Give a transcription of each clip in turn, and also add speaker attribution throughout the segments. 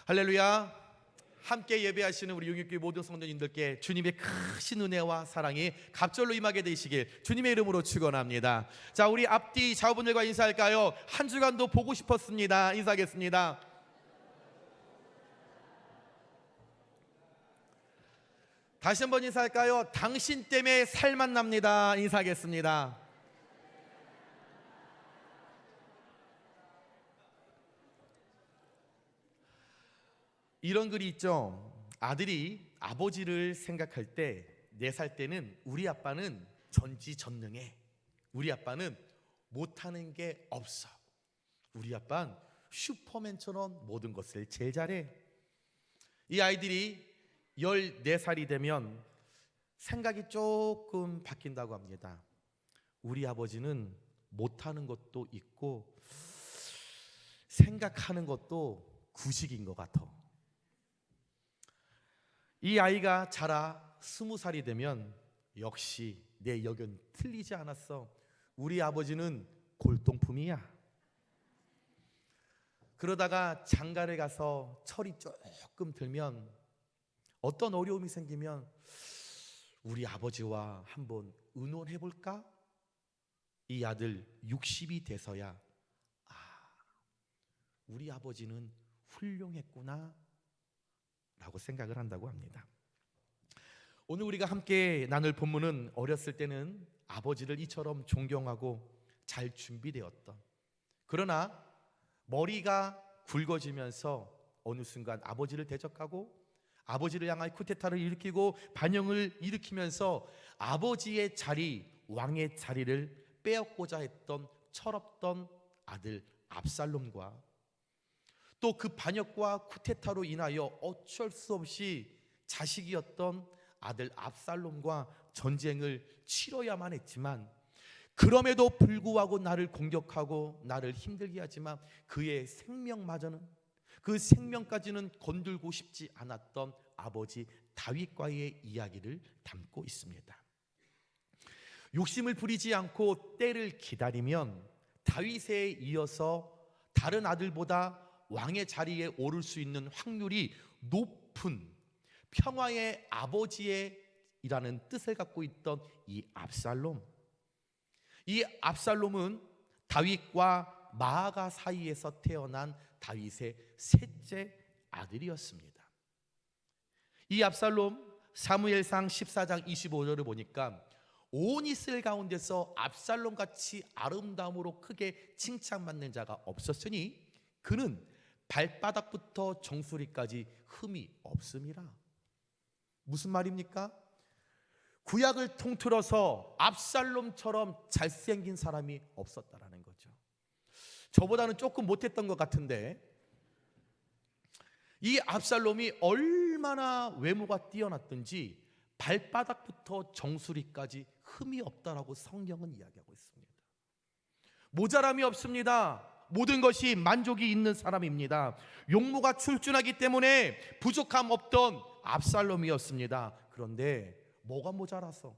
Speaker 1: 할렐루야. 함께 예배하시는 우리 용익교회 모든 성도님들께 주님의 크신 은혜와 사랑이 갑절로 임하게 되시길 주님의 이름으로 축원합니다. 자, 우리 앞뒤 좌우분들과 인사할까요? 한 주간도 보고 싶었습니다. 인사하겠습니다. 다시 한번 인사할까요? 당신 때문에 살만 납니다. 인사하겠습니다. 이런 글이 있죠. 아들이 아버지를 생각할 때 4살 때는 우리 아빠는 전지전능해. 우리 아빠는 못하는 게 없어. 우리 아빠는 슈퍼맨처럼 모든 것을 제일 잘해. 이 아이들이 14살이 되면 생각이 조금 바뀐다고 합니다. 우리 아버지는 못하는 것도 있고 생각하는 것도 구식인 것 같아. 이 아이가 자라 20살이 되면 역시 내 여견 틀리지 않았어. 우리 아버지는 골동품이야. 그러다가 장가를 가서 철이 조금 들면, 어떤 어려움이 생기면 우리 아버지와 한번 의논해 볼까? 이 아들 60이 돼서야 우리 아버지는 훌륭했구나 라고 생각을 한다고 합니다. 오늘 우리가 함께 나눌 본문은 어렸을 때는 아버지를 이처럼 존경하고 잘 준비되었던, 그러나 머리가 굵어지면서 어느 순간 아버지를 대적하고 아버지를 향할 쿠데타를 일으키고 반영을 일으키면서 아버지의 자리, 왕의 자리를 빼앗고자 했던 철없던 아들 압살롬과 또 그 반역과 쿠데타로 인하여 어쩔 수 없이 자식이었던 아들 압살롬과 전쟁을 치러야만 했지만, 그럼에도 불구하고 나를 공격하고 나를 힘들게 하지만 그의 생명마저는, 그 생명까지는 건들고 싶지 않았던 아버지 다윗과의 이야기를 담고 있습니다. 욕심을 부리지 않고 때를 기다리면 다윗에 이어서 다른 아들보다 왕의 자리에 오를 수 있는 확률이 높은 평화의 아버지라는 뜻을 갖고 있던 이 압살롬. 이 압살롬은 다윗과 마아가 사이에서 태어난 다윗의 셋째 아들이었습니다. 이 압살롬, 사무엘상 14장 25절을 보니까 온 이스라엘 가운데서 압살롬같이 아름다움으로 크게 칭찬받는 자가 없었으니 그는 발바닥부터 정수리까지 흠이 없음이라. 무슨 말입니까? 구약을 통틀어서 압살롬처럼 잘생긴 사람이 없었다라는 거죠. 저보다는 조금 못했던 것 같은데, 이 압살롬이 얼마나 외모가 뛰어났던지 발바닥부터 정수리까지 흠이 없다라고 성경은 이야기하고 있습니다. 모자람이 없습니다. 모든 것이 만족이 있는 사람입니다. 용모가 출중하기 때문에 부족함 없던 압살롬이었습니다. 그런데 뭐가 모자라서,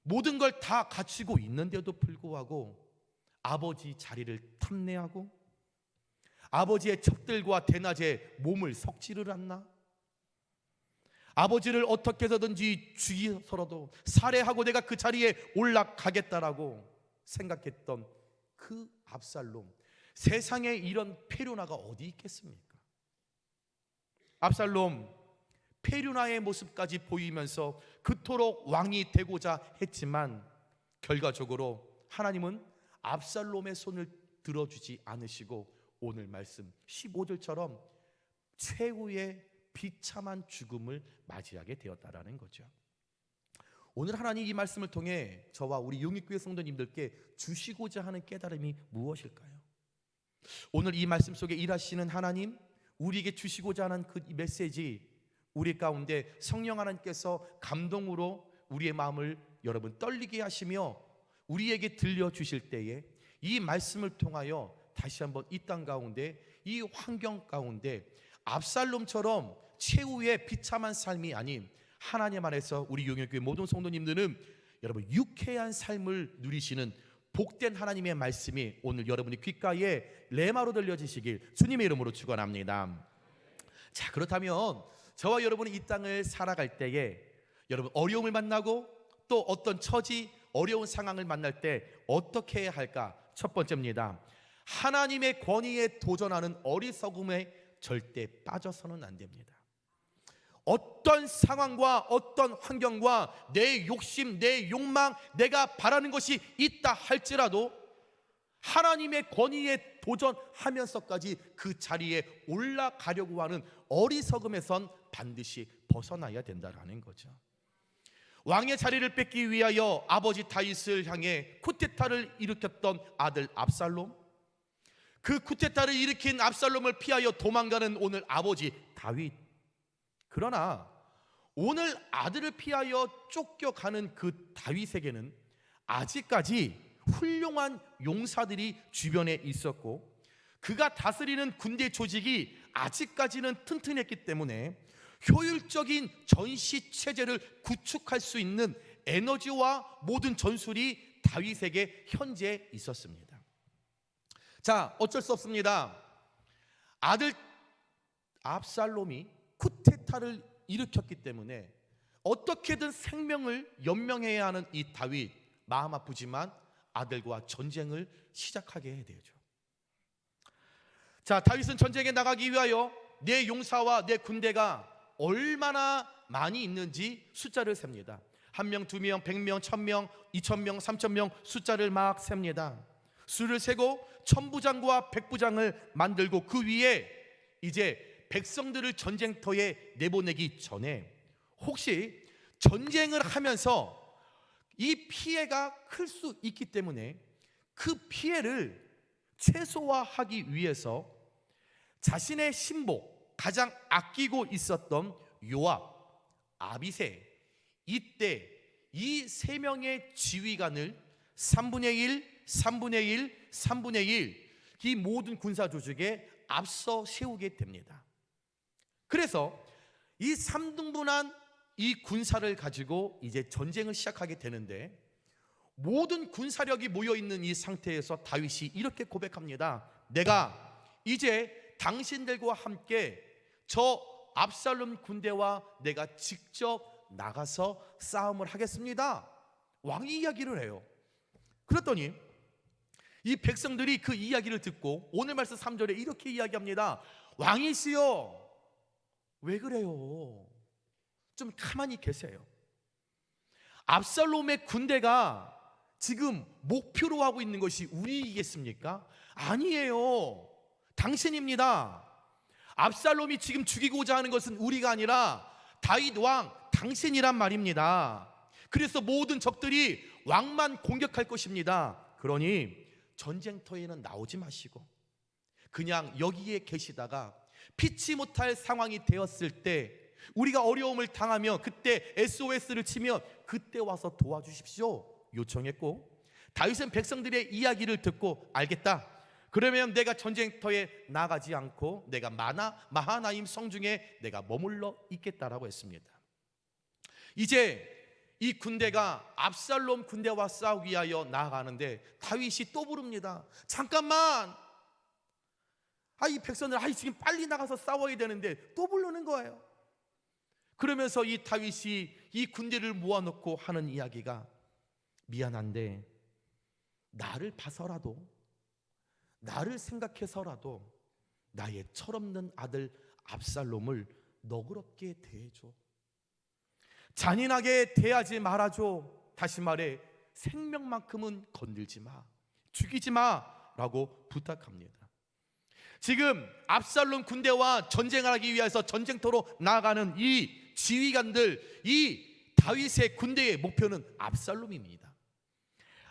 Speaker 1: 모든 걸 다 갖추고 있는데도 불구하고 아버지 자리를 탐내하고 아버지의 첩들과 대낮에 몸을 섞지를 않나? 아버지를 어떻게 해서든지 죽이서라도 살해하고 내가 그 자리에 올라가겠다라고 생각했던 그 압살롬, 세상에 이런 페류나가 어디 있겠습니까? 압살롬 페류나의 모습까지 보이면서 그토록 왕이 되고자 했지만 결과적으로 하나님은 압살롬의 손을 들어주지 않으시고 오늘 말씀 15절처럼 최후의 비참한 죽음을 맞이하게 되었다라는 거죠. 오늘 하나님 이 말씀을 통해 저와 우리 용익교회 성도님들께 주시고자 하는 깨달음이 무엇일까요? 오늘 이 말씀 속에 일하시는 하나님, 우리에게 주시고자 하는 그 메시지, 우리 가운데 성령 하나님께서 감동으로 우리의 마음을 여러분 떨리게 하시며 우리에게 들려주실 때에 이 말씀을 통하여 다시 한번 이 땅 가운데, 이 환경 가운데 압살롬처럼 최후의 비참한 삶이 아닌 하나님 안에서 우리 용역교회 모든 성도님들은 여러분 유쾌한 삶을 누리시는 복된 하나님의 말씀이 오늘 여러분의 귓가에 레마로 들려지시길 주님의 이름으로 축원합니다. 자, 그렇다면 저와 여러분이 이 땅을 살아갈 때에 여러분 어려움을 만나고 또 어떤 처지, 어려운 상황을 만날 때 어떻게 해야 할까? 첫 번째입니다. 하나님의 권위에 도전하는 어리석음에 절대 빠져서는 안 됩니다. 어떤 상황과 어떤 환경과 내 욕심, 내 욕망, 내가 바라는 것이 있다 할지라도 하나님의 권위에 도전하면서까지 그 자리에 올라가려고 하는 어리석음에선 반드시 벗어나야 된다라는 거죠. 왕의 자리를 뺏기 위하여 아버지 다윗을 향해 쿠데타를 일으켰던 아들 압살롬, 그 쿠데타를 일으킨 압살롬을 피하여 도망가는 오늘 아버지 다윗. 그러나 오늘 아들을 피하여 쫓겨가는 그 다윗에게는 아직까지 훌륭한 용사들이 주변에 있었고 그가 다스리는 군대 조직이 아직까지는 튼튼했기 때문에 효율적인 전시 체제를 구축할 수 있는 에너지와 모든 전술이 다윗에게 현재 있었습니다. 자, 어쩔 수 없습니다. 아들 압살롬이 쿠데타를 일으켰기 때문에 어떻게든 생명을 연명해야 하는 이 다윗, 마음 아프지만 아들과 전쟁을 시작하게 해야 되죠. 자, 다윗은 전쟁에 나가기 위하여 내 용사와 내 군대가 얼마나 많이 있는지 숫자를 셉니다. 1명, 2명, 100명, 1000명, 2000명, 3000명 숫자를 막 셉니다. 수를 세고 천부장과 백부장을 만들고 그 위에 이제 백성들을 전쟁터에 내보내기 전에 혹시 전쟁을 하면서 이 피해가 클 수 있기 때문에 그 피해를 최소화하기 위해서 자신의 신복, 가장 아끼고 있었던 요압, 아비새, 이때 이 세 명의 지휘관을 3분의 1, 3분의 1, 3분의 1 이 모든 군사 조직에 앞서 세우게 됩니다. 그래서 이 3등분한 이 군사를 가지고 이제 전쟁을 시작하게 되는데 모든 군사력이 모여있는 이 상태에서 다윗이 이렇게 고백합니다. 내가 이제 당신들과 함께 저 압살롬 군대와 내가 직접 나가서 싸움을 하겠습니다. 왕이 이야기를 해요. 그랬더니 이 백성들이 그 이야기를 듣고 오늘 말씀 3절에 이렇게 이야기합니다. 왕이시여, 왜 그래요? 좀 가만히 계세요. 압살롬의 군대가 지금 목표로 하고 있는 것이 우리이겠습니까? 아니에요. 당신입니다. 압살롬이 지금 죽이고자 하는 것은 우리가 아니라 다윗 왕 당신이란 말입니다. 그래서 모든 적들이 왕만 공격할 것입니다. 그러니 전쟁터에는 나오지 마시고 그냥 여기에 계시다가 피치 못할 상황이 되었을 때 우리가 어려움을 당하며 그때 SOS를 치면 그때 와서 도와주십시오 요청했고 다윗은 백성들의 이야기를 듣고 알겠다. 그러면 내가 전쟁터에 나가지 않고 내가 마하나임 성중에 내가 머물러 있겠다라고 했습니다. 이제 이 군대가 압살롬 군대와 싸우기 위하여 나아가는데 다윗이 또 부릅니다. 잠깐만, 이 백성들 지금 빨리 나가서 싸워야 되는데 또 부르는 거예요. 그러면서 이 다윗이 이 군대를 모아놓고 하는 이야기가 미안한데 나를 봐서라도 나를 생각해서라도 나의 철없는 아들 압살롬을 너그럽게 대해줘. 잔인하게 대하지 말아줘. 다시 말해 생명만큼은 건들지 마, 죽이지 마라고 부탁합니다. 지금 압살롬 군대와 전쟁을 하기 위해서 전쟁터로 나아가는 이 지휘관들, 이 다윗의 군대의 목표는 압살롬입니다.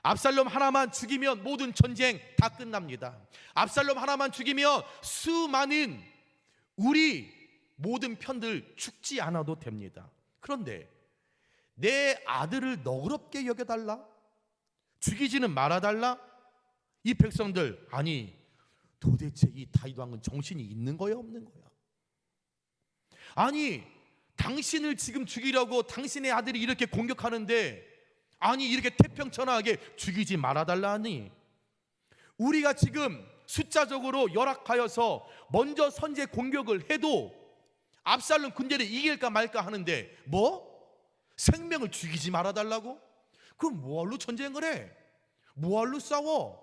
Speaker 1: 압살롬 하나만 죽이면 모든 전쟁 다 끝납니다. 압살롬 하나만 죽이면 수많은 우리 모든 편들 죽지 않아도 됩니다. 그런데 내 아들을 너그럽게 여겨달라? 죽이지는 말아달라? 이 백성들, 아니 도대체 이 다윗 왕은 정신이 있는 거야 없는 거야? 아니 당신을 지금 죽이려고 당신의 아들이 이렇게 공격하는데 아니 이렇게 태평천하게 죽이지 말아달라니. 우리가 지금 숫자적으로 열악하여서 먼저 선제 공격을 해도 압살롬 군대를 이길까 말까 하는데 생명을 죽이지 말아달라고? 그럼 뭐하러 전쟁을 해? 뭐하러 싸워?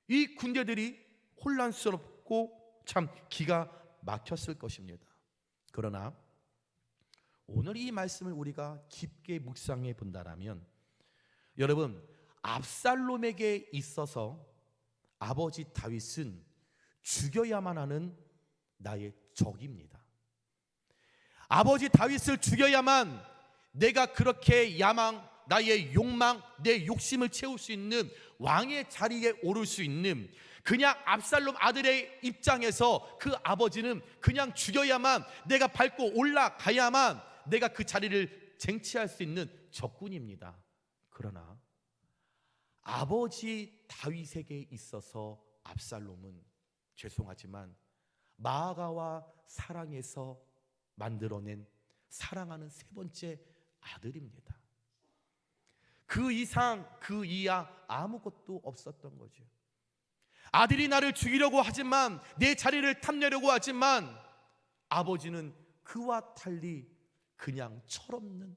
Speaker 1: 이 군대들이 혼란스럽고 참 기가 막혔을 것입니다. 그러나 오늘 이 말씀을 우리가 깊게 묵상해 본다라면, 여러분, 압살롬에게 있어서 아버지 다윗은 죽여야만 하는 나의 적입니다. 아버지 다윗을 죽여야만 내가 그렇게 나의 욕망, 내 욕심을 채울 수 있는 왕의 자리에 오를 수 있는, 그냥 압살롬 아들의 입장에서 그 아버지는 그냥 죽여야만, 내가 밟고 올라가야만 내가 그 자리를 쟁취할 수 있는 적군입니다. 그러나 아버지 다윗에게 있어서 압살롬은 죄송하지만 마아가와 사랑해서 만들어낸 사랑하는 세 번째 아들입니다. 그 이상 그 이하 아무것도 없었던 거죠. 아들이 나를 죽이려고 하지만, 내 자리를 탐내려고 하지만, 아버지는 그와 달리 그냥 철없는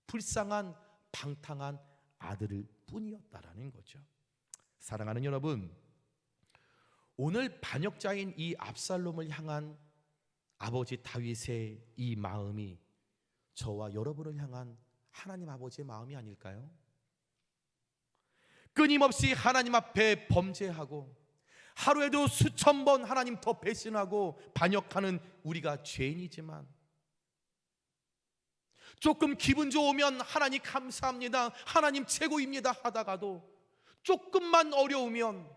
Speaker 1: 불쌍한 방탕한 아들일 뿐이었다라는 거죠. 사랑하는 여러분, 오늘 반역자인 이 압살롬을 향한 아버지 다윗의 이 마음이 저와 여러분을 향한 하나님 아버지의 마음이 아닐까요? 끊임없이 하나님 앞에 범죄하고 하루에도 수천 번 하나님 더 배신하고 반역하는 우리가 죄인이지만, 조금 기분 좋으면 하나님 감사합니다, 하나님 최고입니다 하다가도 조금만 어려우면,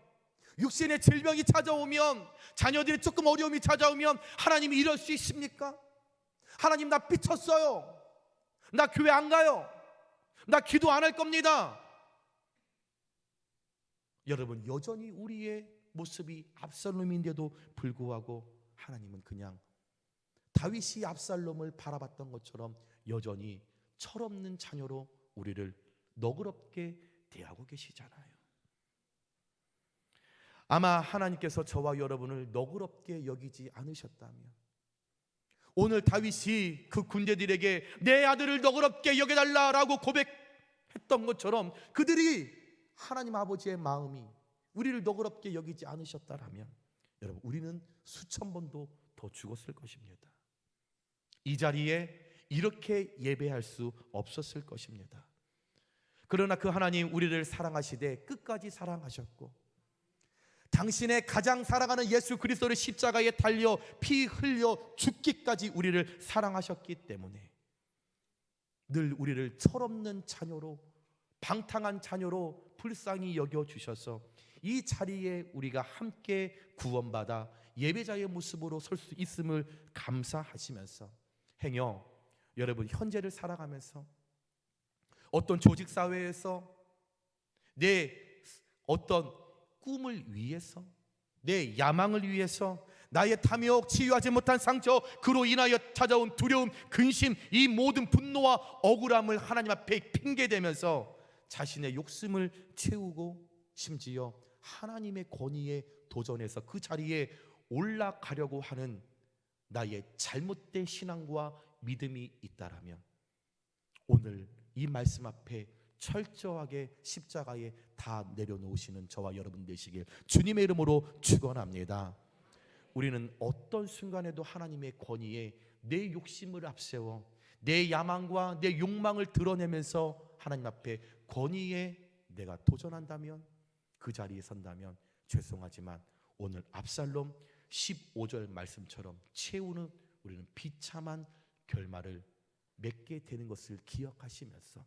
Speaker 1: 육신의 질병이 찾아오면, 자녀들이 조금 어려움이 찾아오면 하나님이 이럴 수 있습니까? 하나님 나 삐쳤어요, 나 교회 안 가요, 나 기도 안 할 겁니다. 여러분, 여전히 우리의 모습이 압살롬인데도 불구하고 하나님은 그냥 다윗이 압살롬을 바라봤던 것처럼 여전히 철없는 자녀로 우리를 너그럽게 대하고 계시잖아요. 아마 하나님께서 저와 여러분을 너그럽게 여기지 않으셨다면, 오늘 다윗이 그 군대들에게 내 아들을 너그럽게 여겨달라라고 고백했던 것처럼 그들이 하나님 아버지의 마음이 우리를 너그럽게 여기지 않으셨다라면, 여러분, 우리는 수천 번도 더 죽었을 것입니다. 이 자리에 이렇게 예배할 수 없었을 것입니다. 그러나 그 하나님 우리를 사랑하시되 끝까지 사랑하셨고, 당신의 가장 사랑하는 예수 그리스도를 십자가에 달려 피 흘려 죽기까지 우리를 사랑하셨기 때문에 늘 우리를 철없는 자녀로, 방탕한 자녀로 불쌍히 여겨주셔서 이 자리에 우리가 함께 구원받아 예배자의 모습으로 설 수 있음을 감사하시면서, 행여 여러분 현재를 살아가면서 어떤 조직사회에서 내 어떤 꿈을 위해서, 내 야망을 위해서, 나의 탐욕, 치유하지 못한 상처, 그로 인하여 찾아온 두려움, 근심, 이 모든 분노와 억울함을 하나님 앞에 핑계대면서 자신의 욕심을 채우고 심지어 하나님의 권위에 도전해서 그 자리에 올라가려고 하는 나의 잘못된 신앙과 믿음이 있다라면, 오늘 이 말씀 앞에 철저하게 십자가에 다 내려놓으시는 저와 여러분 되시길 주님의 이름으로 축원합니다. 우리는 어떤 순간에도 하나님의 권위에 내 욕심을 앞세워 내 야망과 내 욕망을 드러내면서 하나님 앞에 권위에 내가 도전한다면, 그 자리에 선다면 죄송하지만 오늘 압살롬 15절 말씀처럼 채우는 우리는 비참한 결말을 맺게 되는 것을 기억하시면서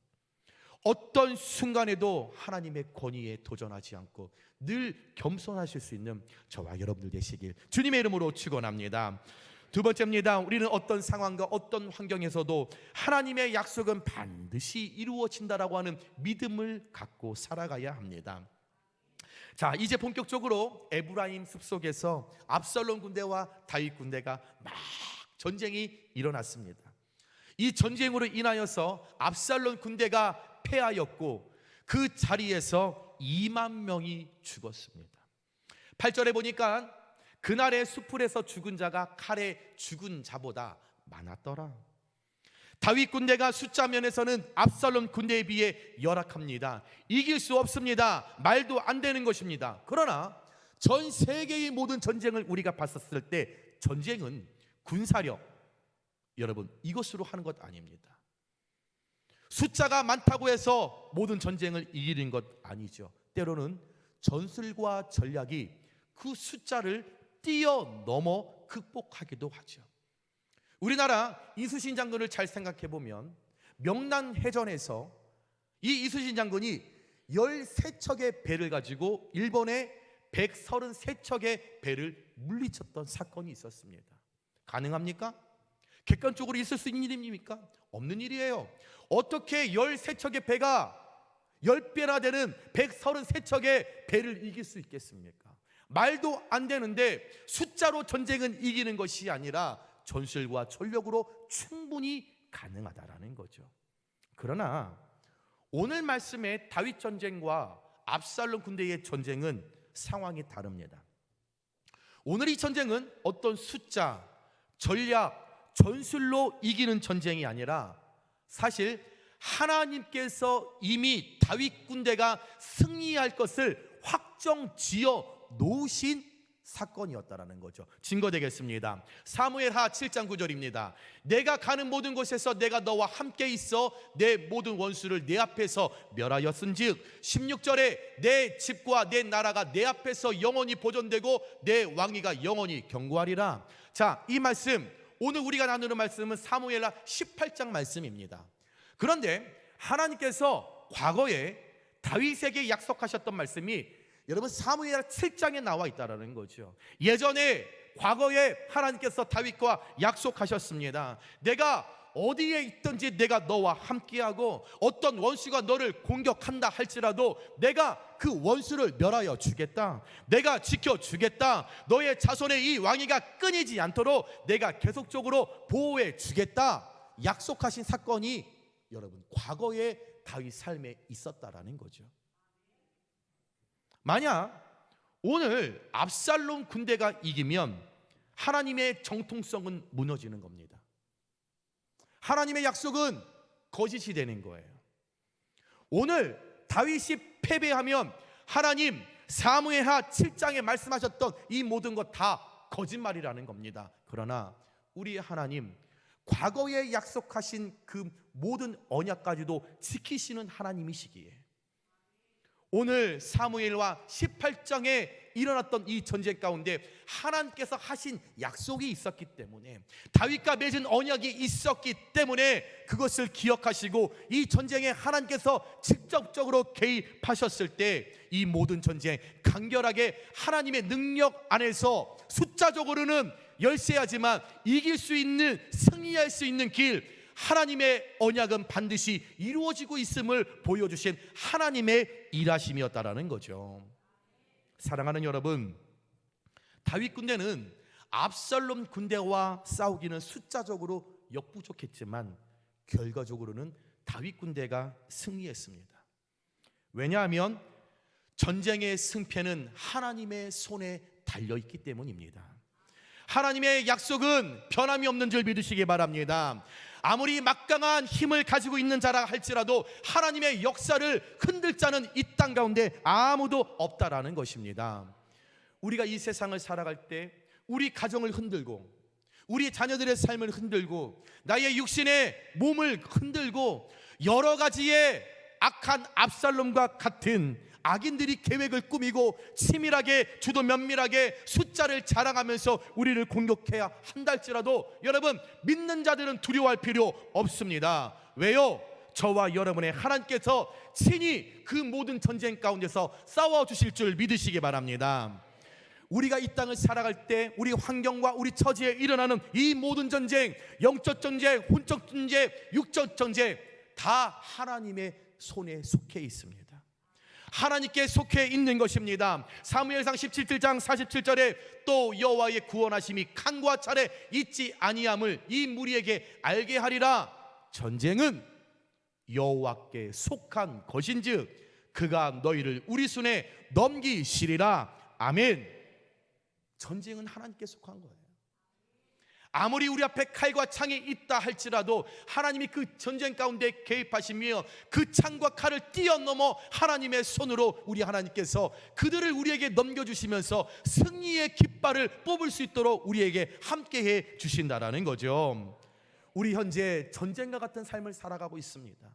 Speaker 1: 어떤 순간에도 하나님의 권위에 도전하지 않고 늘 겸손하실 수 있는 저와 여러분들 되시길 주님의 이름으로 축원합니다. 두 번째입니다. 우리는 어떤 상황과 어떤 환경에서도 하나님의 약속은 반드시 이루어진다라고 하는 믿음을 갖고 살아가야 합니다. 자, 이제 본격적으로 에브라임 숲속에서 압살롬 군대와 다윗 군대가 막 전쟁이 일어났습니다. 이 전쟁으로 인하여서 압살롬 군대가 패하였고 그 자리에서 2만 명이 죽었습니다. 8절에 보니까 그날의 수풀에서 죽은 자가 칼에 죽은 자보다 많았더라. 다윗 군대가 숫자 면에서는 압살롬 군대에 비해 열악합니다. 이길 수 없습니다. 말도 안 되는 것입니다. 그러나 전 세계의 모든 전쟁을 우리가 봤었을 때 전쟁은 군사력, 여러분, 이것으로 하는 것 아닙니다. 숫자가 많다고 해서 모든 전쟁을 이기는 것 아니죠. 때로는 전술과 전략이 그 숫자를 뛰어넘어 극복하기도 하죠. 우리나라 이순신 장군을 잘 생각해 보면 명란해전에서 이 이순신 장군이 13척의 배를 가지고 일본의 133척의 배를 물리쳤던 사건이 있었습니다. 가능합니까? 객관적으로 있을 수 있는 일입니까? 없는 일이에요. 어떻게 13척의 배가 10배나 되는 133척의 배를 이길 수 있겠습니까? 말도 안 되는데 숫자로 전쟁은 이기는 것이 아니라 전술과 전력으로 충분히 가능하다라는 거죠. 그러나 오늘 말씀의 다윗 전쟁과 압살롬 군대의 전쟁은 상황이 다릅니다. 오늘 이 전쟁은 어떤 숫자, 전략, 전술로 이기는 전쟁이 아니라 사실 하나님께서 이미 다윗 군대가 승리할 것을 확정 지어 놓으신 사건이었다라는 거죠. 증거되겠습니다. 사무엘하 7장 9절입니다. 내가 가는 모든 곳에서 내가 너와 함께 있어 내 모든 원수를 내 앞에서 멸하였은즉 16절에 내 집과 내 나라가 내 앞에서 영원히 보존되고 내 왕위가 영원히 견고하리라. 자, 이 말씀, 오늘 우리가 나누는 말씀은 사무엘하 18장 말씀입니다. 그런데 하나님께서 과거에 다윗에게 약속하셨던 말씀이 여러분 사무엘하 7장에 나와 있다는 거죠. 예전에 과거에 하나님께서 다윗과 약속하셨습니다. 내가 어디에 있든지 내가 너와 함께하고 어떤 원수가 너를 공격한다 할지라도 내가 그 원수를 멸하여 주겠다. 내가 지켜주겠다. 너의 자손의 이 왕위가 끊이지 않도록 내가 계속적으로 보호해 주겠다. 약속하신 사건이 여러분 과거의 다윗 삶에 있었다라는 거죠. 만약 오늘 압살롬 군대가 이기면 하나님의 정통성은 무너지는 겁니다. 하나님의 약속은 거짓이 되는 거예요. 오늘 다윗이 패배하면 하나님 사무엘하 7장에 말씀하셨던 이 모든 것 다 거짓말이라는 겁니다. 그러나 우리 하나님 과거에 약속하신 그 모든 언약까지도 지키시는 하나님이시기에 오늘 사무엘하 18장에 일어났던 이 전쟁 가운데 하나님께서 하신 약속이 있었기 때문에 다윗과 맺은 언약이 있었기 때문에 그것을 기억하시고 이 전쟁에 하나님께서 직접적으로 개입하셨을 때 이 모든 전쟁 간결하게 하나님의 능력 안에서 숫자적으로는 열세하지만 이길 수 있는, 승리할 수 있는 길, 하나님의 언약은 반드시 이루어지고 있음을 보여주신 하나님의 일하심이었다라는 거죠. 사랑하는 여러분, 다윗 군대는 압살롬 군대와 싸우기는 숫자적으로 역부족했지만 결과적으로는 다윗 군대가 승리했습니다. 왜냐하면 전쟁의 승패는 하나님의 손에 달려있기 때문입니다. 하나님의 약속은 변함이 없는 줄 믿으시기 바랍니다. 아무리 막강한 힘을 가지고 있는 자라 할지라도 하나님의 역사를 흔들 자는 이 땅 가운데 아무도 없다라는 것입니다. 우리가 이 세상을 살아갈 때 우리 가정을 흔들고 우리 자녀들의 삶을 흔들고 나의 육신의 몸을 흔들고 여러 가지의 악한 압살롬과 같은 악인들이 계획을 꾸미고 치밀하게 주도 면밀하게 숫자를 자랑하면서 우리를 공격해야 한달지라도 여러분 믿는 자들은 두려워할 필요 없습니다. 왜요? 저와 여러분의 하나님께서 친히 그 모든 전쟁 가운데서 싸워주실 줄 믿으시기 바랍니다. 우리가 이 땅을 살아갈 때 우리 환경과 우리 처지에 일어나는 이 모든 전쟁, 영적 전쟁, 혼적 전쟁, 육적 전쟁 다 하나님의 손에 속해 있습니다. 하나님께 속해 있는 것입니다. 사무엘상 17장 47절에 또 여호와의 구원하심이 간과 차례 잊지 아니함을 이 무리에게 알게 하리라. 전쟁은 여호와께 속한 것인즉 그가 너희를 우리 손에 넘기시리라. 아멘. 전쟁은 하나님께 속한 거예요. 아무리 우리 앞에 칼과 창이 있다 할지라도 하나님이 그 전쟁 가운데 개입하시며 그 창과 칼을 뛰어넘어 하나님의 손으로 우리 하나님께서 그들을 우리에게 넘겨주시면서 승리의 깃발을 뽑을 수 있도록 우리에게 함께해 주신다라는 거죠. 우리 현재 전쟁과 같은 삶을 살아가고 있습니다.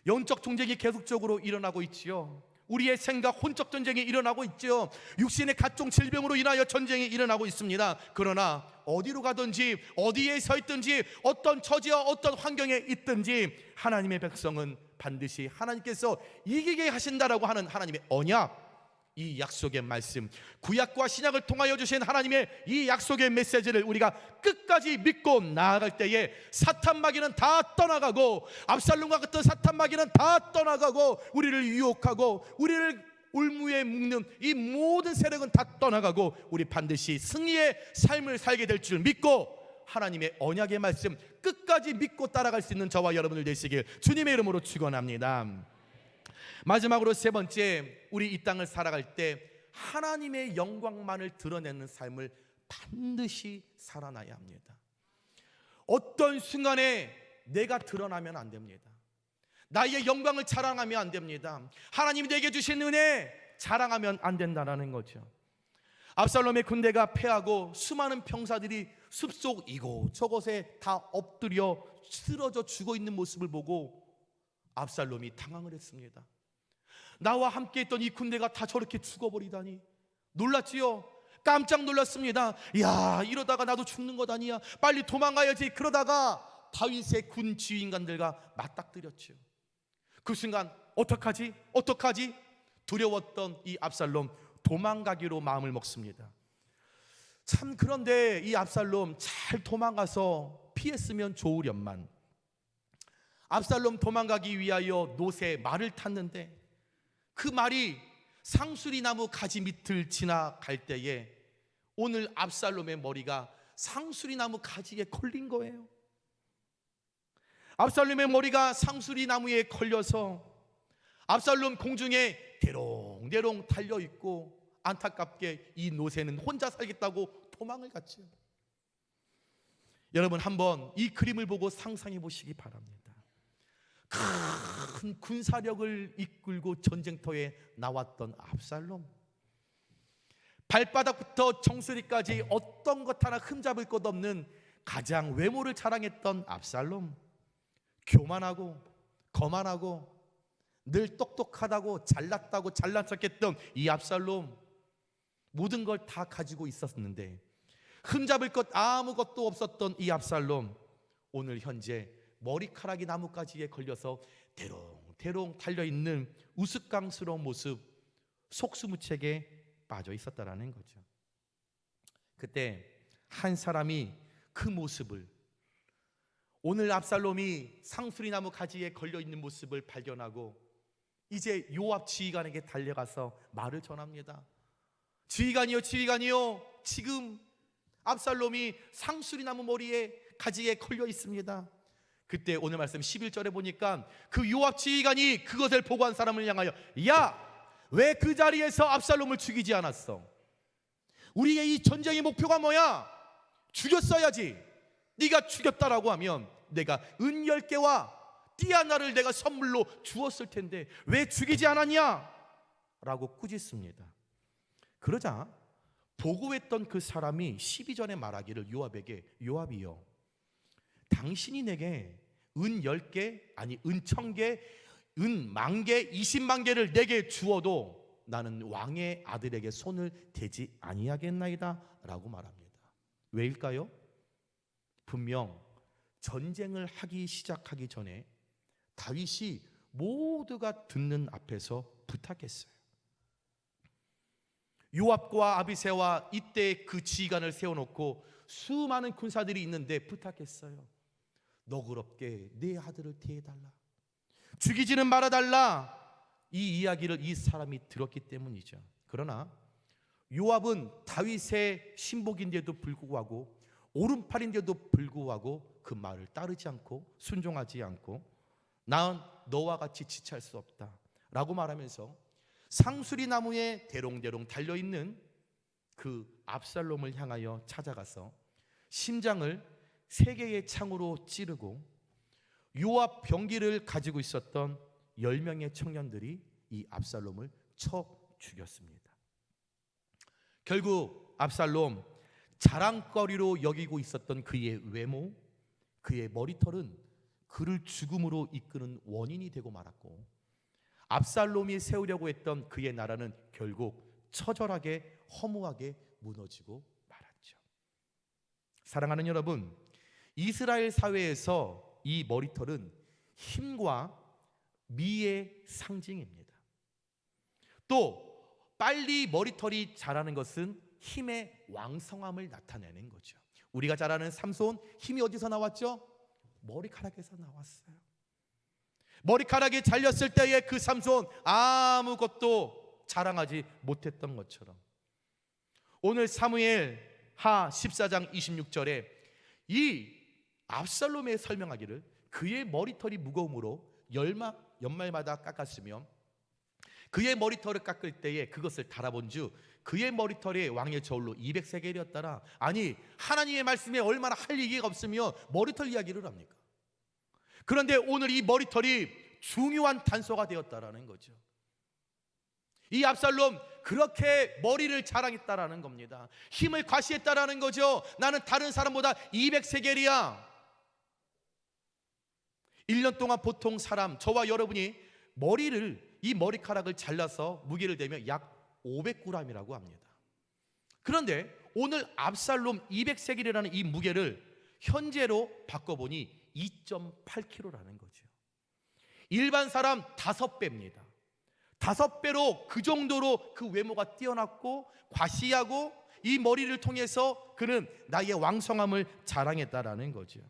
Speaker 1: 영적 전쟁이 계속적으로 일어나고 있지요. 우리의 생각, 혼적 전쟁이 일어나고 있죠. 육신의 각종 질병으로 인하여 전쟁이 일어나고 있습니다. 그러나 어디로 가든지 어디에 서 있든지 어떤 처지와 어떤 환경에 있든지 하나님의 백성은 반드시 하나님께서 이기게 하신다라고 하는 하나님의 언약, 이 약속의 말씀, 구약과 신약을 통하여 주신 하나님의 이 약속의 메시지를 우리가 끝까지 믿고 나아갈 때에 사탄 마귀는 다 떠나가고, 압살롬과 같은 사탄 마귀는 다 떠나가고, 우리를 유혹하고 우리를 올무에 묶는 이 모든 세력은 다 떠나가고 우리 반드시 승리의 삶을 살게 될 줄 믿고 하나님의 언약의 말씀 끝까지 믿고 따라갈 수 있는 저와 여러분들 되시길 주님의 이름으로 축원합니다. 마지막으로 세 번째, 우리 이 땅을 살아갈 때 하나님의 영광만을 드러내는 삶을 반드시 살아나야 합니다. 어떤 순간에 내가 드러나면 안 됩니다. 나의 영광을 자랑하면 안 됩니다. 하나님이 내게 주신 은혜 자랑하면 안 된다는 거죠. 압살롬의 군대가 패하고 수많은 병사들이 숲속 이곳저곳에 다 엎드려 쓰러져 죽어 있는 모습을 보고 압살롬이 당황을 했습니다. 나와 함께 있던 이 군대가 다 저렇게 죽어버리다니 놀랐지요. 깜짝 놀랐습니다. 야, 이러다가 나도 죽는 것 아니야, 빨리 도망가야지. 그러다가 다윗의 군 지휘관들과 맞닥뜨렸지요. 그 순간 어떡하지? 두려웠던 이 압살롬 도망가기로 마음을 먹습니다. 참, 그런데 이 압살롬 잘 도망가서 피했으면 좋으련만, 압살롬 도망가기 위하여 노새 말을 탔는데 그 말이 상수리나무 가지 밑을 지나갈 때에 오늘 압살롬의 머리가 상수리나무 가지에 걸린 거예요. 압살롬의 머리가 상수리나무에 걸려서 압살롬 공중에 대롱대롱 달려있고, 안타깝게 이 노새는 혼자 살겠다고 도망을 갔죠. 여러분, 한번 이 그림을 보고 상상해 보시기 바랍니다. 큰 군사력을 이끌고 전쟁터에 나왔던 압살롬, 발바닥부터 정수리까지 어떤 것 하나 흠잡을 것 없는 가장 외모를 자랑했던 압살롬, 교만하고 거만하고 늘 똑똑하다고 잘났다고 잘난 척했던 이 압살롬, 모든 걸 다 가지고 있었는데 흠잡을 것 아무것도 없었던 이 압살롬, 오늘 현재 머리카락이 나뭇가지에 걸려서 대롱대롱 달려있는 우스꽝스러운 모습, 속수무책에 빠져 있었다라는 거죠. 그때 한 사람이 그 모습을, 오늘 압살롬이 상수리나무 가지에 걸려있는 모습을 발견하고 이제 요압 지휘관에게 달려가서 말을 전합니다. 지휘관이요, 지금 압살롬이 상수리나무 머리에 가지에 걸려 있습니다. 그때 오늘 말씀 11절에 보니까 그 요압 지휘관이 그것을 보고 한 사람을 향하여, 야, 왜 그 자리에서 압살롬을 죽이지 않았어? 우리의 이 전쟁의 목표가 뭐야? 죽였어야지. 네가 죽였다라고 하면 내가 은 10개와 띠 하나를 내가 선물로 주었을 텐데 왜 죽이지 않았냐? 라고 꾸짖습니다. 그러자 보고했던 그 사람이 12절에 말하기를 요압에게, 요압이여, 당신이 내게 은 10개, 아니 은 1000개, 은 10,000개, 200,000개를 내게 주어도 나는 왕의 아들에게 손을 대지 아니하겠나이다 라고 말합니다. 왜일까요? 분명 전쟁을 하기 시작하기 전에 다윗이 모두가 듣는 앞에서 부탁했어요. 요압과 아비새와 이때 그 지휘관을 세워놓고 수많은 군사들이 있는데 부탁했어요. 너그럽게 내 아들을 대해달라, 죽이지는 말아달라. 이 이야기를 이 사람이 들었기 때문이죠. 그러나 요압은 다윗의 신복인데도 불구하고, 오른팔인데도 불구하고 그 말을 따르지 않고 순종하지 않고 난 너와 같이 지체할 수 없다 라고 말하면서 상수리 나무에 대롱대롱 달려있는 그 압살롬을 향하여 찾아가서 심장을 3개의 창으로 찌르고 요압 병기를 가지고 있었던 10명의 청년들이 이 압살롬을 쳐 죽였습니다. 결국 압살롬, 자랑거리로 여기고 있었던 그의 외모, 그의 머리털은 그를 죽음으로 이끄는 원인이 되고 말았고, 압살롬이 세우려고 했던 그의 나라는 결국 처절하게 허무하게 무너지고 말았죠. 사랑하는 여러분, 이스라엘 사회에서 이 머리털은 힘과 미의 상징입니다. 또 빨리 머리털이 자라는 것은 힘의 왕성함을 나타내는 거죠. 우리가 잘 아는 삼손, 힘이 어디서 나왔죠? 머리카락에서 나왔어요. 머리카락이 잘렸을 때의 그 삼손, 아무것도 자랑하지 못했던 것처럼 오늘 사무엘 하 14장 26절에 이 압살롬의 설명하기를 그의 머리털이 무거움으로 연말마다 깎았으며 그의 머리털을 깎을 때에 그것을 달아본즉 그의 머리털이 왕의 저울로 200세겔이었더라. 아니, 하나님의 말씀에 얼마나 할 얘기가 없으며 머리털 이야기를 합니까? 그런데 오늘 이 머리털이 중요한 단서가 되었다라는 거죠. 이 압살롬 그렇게 머리를 자랑했다라는 겁니다. 힘을 과시했다라는 거죠. 나는 다른 사람보다 200세겔이야. 1년 동안 보통 사람, 저와 여러분이 이 머리카락을 잘라서 무게를 대면 약 500g이라고 합니다. 그런데 오늘 압살롬 200세겔이라는 이 무게를 현재로 바꿔보니 2.8kg라는 거죠. 일반 사람 5배입니다. 5배로 그 정도로 그 외모가 뛰어났고 과시하고 이 머리를 통해서 그는 나의 왕성함을 자랑했다라는 거죠.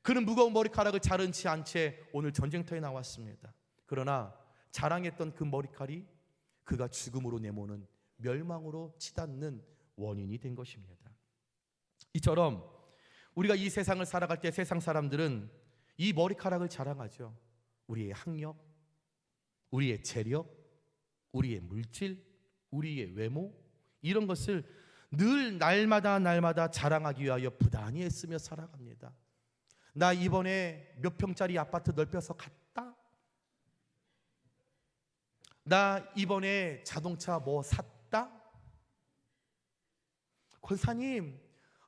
Speaker 1: 그는 무거운 머리카락을 자른치 않채 오늘 전쟁터에 나왔습니다. 그러나 자랑했던 그 머리칼이 그가 죽음으로 내모는 멸망으로 치닫는 원인이 된 것입니다. 이처럼 우리가 이 세상을 살아갈 때 세상 사람들은 이 머리카락을 자랑하죠. 우리의 학력, 우리의 재력, 우리의 물질, 우리의 외모, 이런 것을 늘 날마다 자랑하기 위하여 부단히 애쓰며 살아갑니다. 나 이번에 몇 평짜리 아파트 넓혀서 갔다. 나 이번에 자동차 뭐 샀다. 권사님,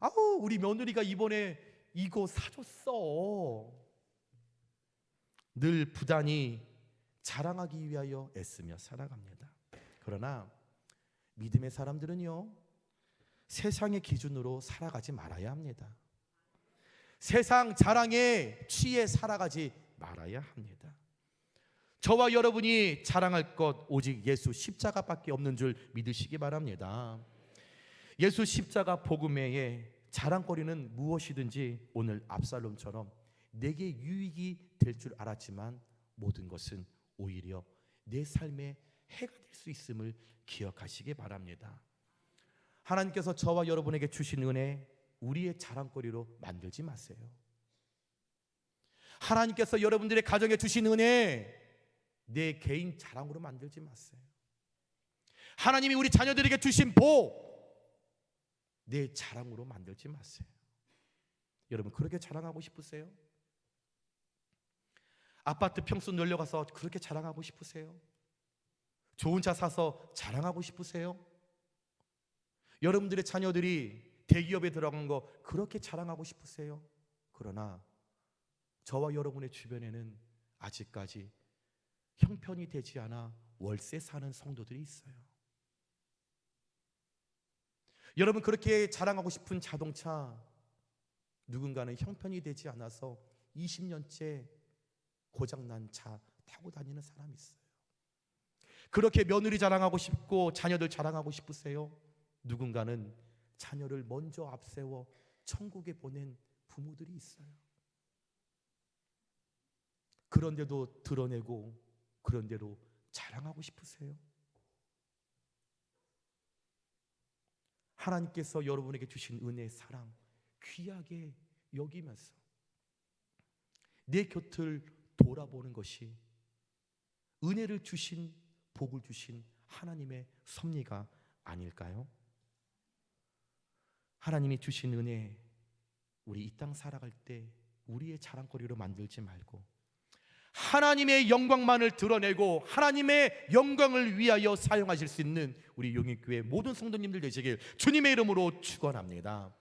Speaker 1: 아우 우리 며느리가 이번에 이거 사줬어. 늘 부단히 자랑하기 위하여 애쓰며 살아갑니다. 그러나 믿음의 사람들은요, 세상의 기준으로 살아가지 말아야 합니다. 세상 자랑에 취해 살아가지 말아야 합니다. 저와 여러분이 자랑할 것 오직 예수 십자가밖에 없는 줄 믿으시기 바랍니다. 예수 십자가 복음 외에 자랑거리는 무엇이든지 오늘 압살롬처럼 내게 유익이 될 줄 알았지만 모든 것은 오히려 내 삶에 해가 될 수 있음을 기억하시기 바랍니다. 하나님께서 저와 여러분에게 주신 은혜, 우리의 자랑거리로 만들지 마세요. 하나님께서 여러분들의 가정에 주신 은혜, 내 개인 자랑으로 만들지 마세요. 하나님이 우리 자녀들에게 주신 복, 내 자랑으로 만들지 마세요. 여러분 그렇게 자랑하고 싶으세요? 아파트 평수 늘려가서 그렇게 자랑하고 싶으세요? 좋은 차 사서 자랑하고 싶으세요? 여러분들의 자녀들이 대기업에 들어간 거 그렇게 자랑하고 싶으세요? 그러나 저와 여러분의 주변에는 아직까지 형편이 되지 않아 월세 사는 성도들이 있어요. 여러분 그렇게 자랑하고 싶은 자동차, 누군가는 형편이 되지 않아서 20년째 고장난 차 타고 다니는 사람이 있어요. 그렇게 며느리 자랑하고 싶고 자녀들 자랑하고 싶으세요? 누군가는 자녀를 먼저 앞세워 천국에 보낸 부모들이 있어요. 그런데도 드러내고 그런대로 자랑하고 싶으세요? 하나님께서 여러분에게 주신 은혜, 사랑 귀하게 여기면서 내 곁을 돌아보는 것이 은혜를 주신, 복을 주신 하나님의 섭리가 아닐까요? 하나님이 주신 은혜, 우리 이 땅 살아갈 때 우리의 자랑거리로 만들지 말고 하나님의 영광만을 드러내고 하나님의 영광을 위하여 사용하실 수 있는 우리 용인교회 모든 성도님들 되시길 주님의 이름으로 축원합니다.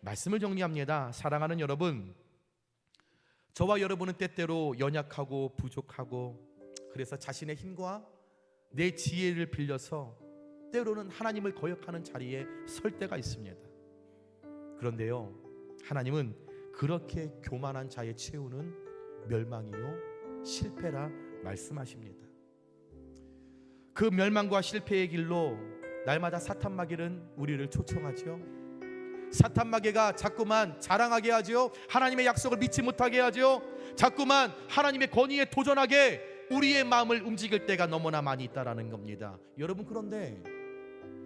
Speaker 1: 말씀을 정리합니다. 사랑하는 여러분, 저와 여러분은 때때로 연약하고 부족하고, 그래서 자신의 힘과 내 지혜를 빌려서 때로는 하나님을 거역하는 자리에 설 때가 있습니다. 그런데요, 하나님은 그렇게 교만한 자의 최후는 멸망이요 실패라 말씀하십니다. 그 멸망과 실패의 길로 날마다 사탄마귀는 우리를 초청하죠. 사탄마귀가 자꾸만 자랑하게 하죠. 하나님의 약속을 믿지 못하게 하죠. 자꾸만 하나님의 권위에 도전하게 우리의 마음을 움직일 때가 너무나 많이 있다라는 겁니다. 여러분, 그런데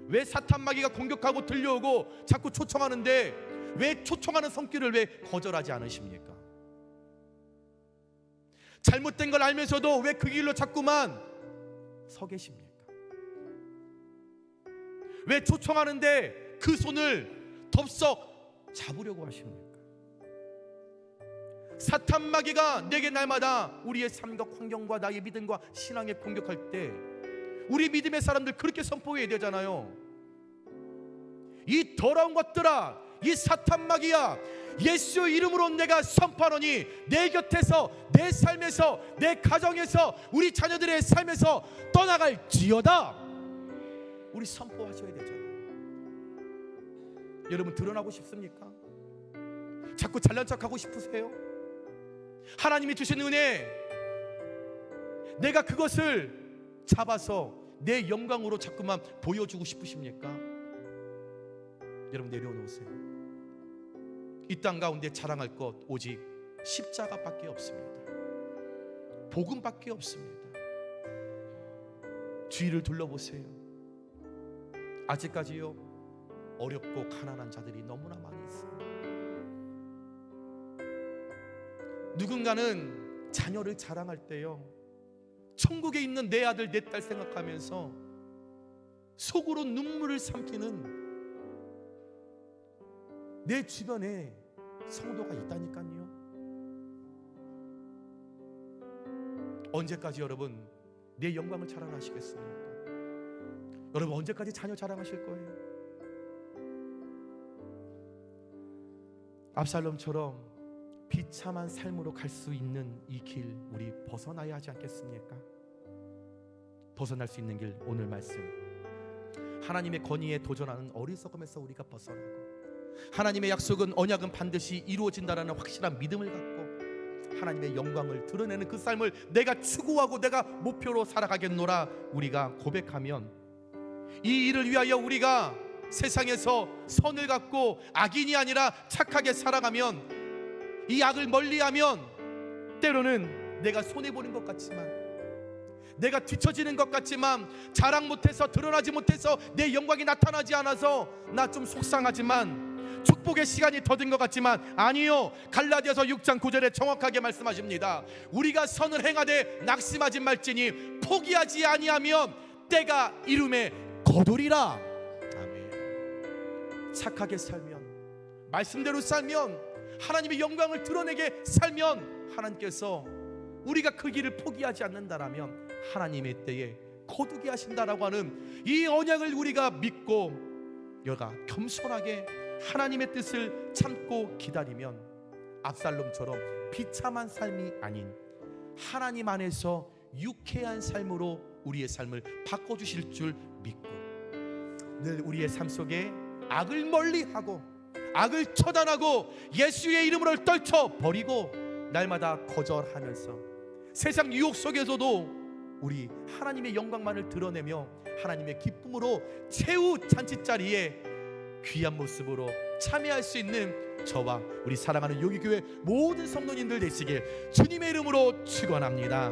Speaker 1: 왜 사탄마귀가 공격하고 들려오고 자꾸 초청하는데 왜 초청하는 손길을 왜 거절하지 않으십니까? 잘못된 걸 알면서도 왜 그 길로 자꾸만 서 계십니까? 왜 초청하는데 그 손을 덥석 잡으려고 하십니까? 사탄마귀가 내게 날마다 우리의 삶과 환경과 나의 믿음과 신앙에 공격할 때 우리 믿음의 사람들 그렇게 선포해야 되잖아요. 이 더러운 것들아, 이 사탄마귀야, 예수 이름으로 내가 선포하노니 내 곁에서, 내 삶에서, 내 가정에서, 우리 자녀들의 삶에서 떠나갈지어다. 우리 선포하셔야 되잖아요. 여러분, 드러나고 싶습니까? 자꾸 잘난 척하고 싶으세요? 하나님이 주신 은혜, 내가 그것을 잡아서 내 영광으로 자꾸만 보여주고 싶으십니까? 여러분, 내려놓으세요. 이 땅 가운데 자랑할 것 오직 십자가밖에 없습니다. 복음밖에 없습니다. 주위를 둘러보세요. 아직까지요, 어렵고 가난한 자들이 너무나 많이 있어요. 누군가는 자녀를 자랑할 때요, 천국에 있는 내 아들 내 딸 생각하면서 속으로 눈물을 삼키는 내 주변에 성도가 있다니까요. 언제까지 여러분 내 영광을 자랑하시겠습니까? 여러분, 언제까지 자녀 자랑하실 거예요? 압살롬처럼 비참한 삶으로 갈 수 있는 이 길 우리 벗어나야 하지 않겠습니까? 벗어날 수 있는 길, 오늘 말씀 하나님의 권위에 도전하는 어리석음에서 우리가 벗어나고, 하나님의 약속은, 언약은 반드시 이루어진다라는 확실한 믿음을 갖고 하나님의 영광을 드러내는 그 삶을 내가 추구하고 내가 목표로 살아가겠노라 우리가 고백하면, 이 일을 위하여 우리가 세상에서 선을 갖고 악인이 아니라 착하게 살아가면, 이 악을 멀리하면 때로는 내가 손해보는 것 같지만, 내가 뒤처지는 것 같지만, 자랑 못해서, 드러나지 못해서, 내 영광이 나타나지 않아서 나 좀 속상하지만, 축복의 시간이 더딘 것 같지만, 아니요, 갈라디아서 6장 9절에 정확하게 말씀하십니다. 우리가 선을 행하되 낙심하지 말지니 포기하지 아니하면 때가 이름에 거두리라. 아멘. 착하게 살면, 말씀대로 살면, 하나님의 영광을 드러내게 살면 하나님께서 우리가 그 길을 포기하지 않는다라면 하나님의 때에 거두게 하신다라고 하는 이 언약을 우리가 믿고 여가 겸손하게 하나님의 뜻을 참고 기다리면 압살롬처럼 비참한 삶이 아닌 하나님 안에서 유쾌한 삶으로 우리의 삶을 바꿔주실 줄 믿고, 늘 우리의 삶 속에 악을 멀리하고 악을 처단하고 예수의 이름으로 떨쳐버리고 날마다 거절하면서 세상 유혹 속에서도 우리 하나님의 영광만을 드러내며 하나님의 기쁨으로 최후 잔치자리에 귀한 모습으로 참여할 수 있는 저와 우리 사랑하는 용인교회 모든 성도님들 되시길 주님의 이름으로 축원합니다.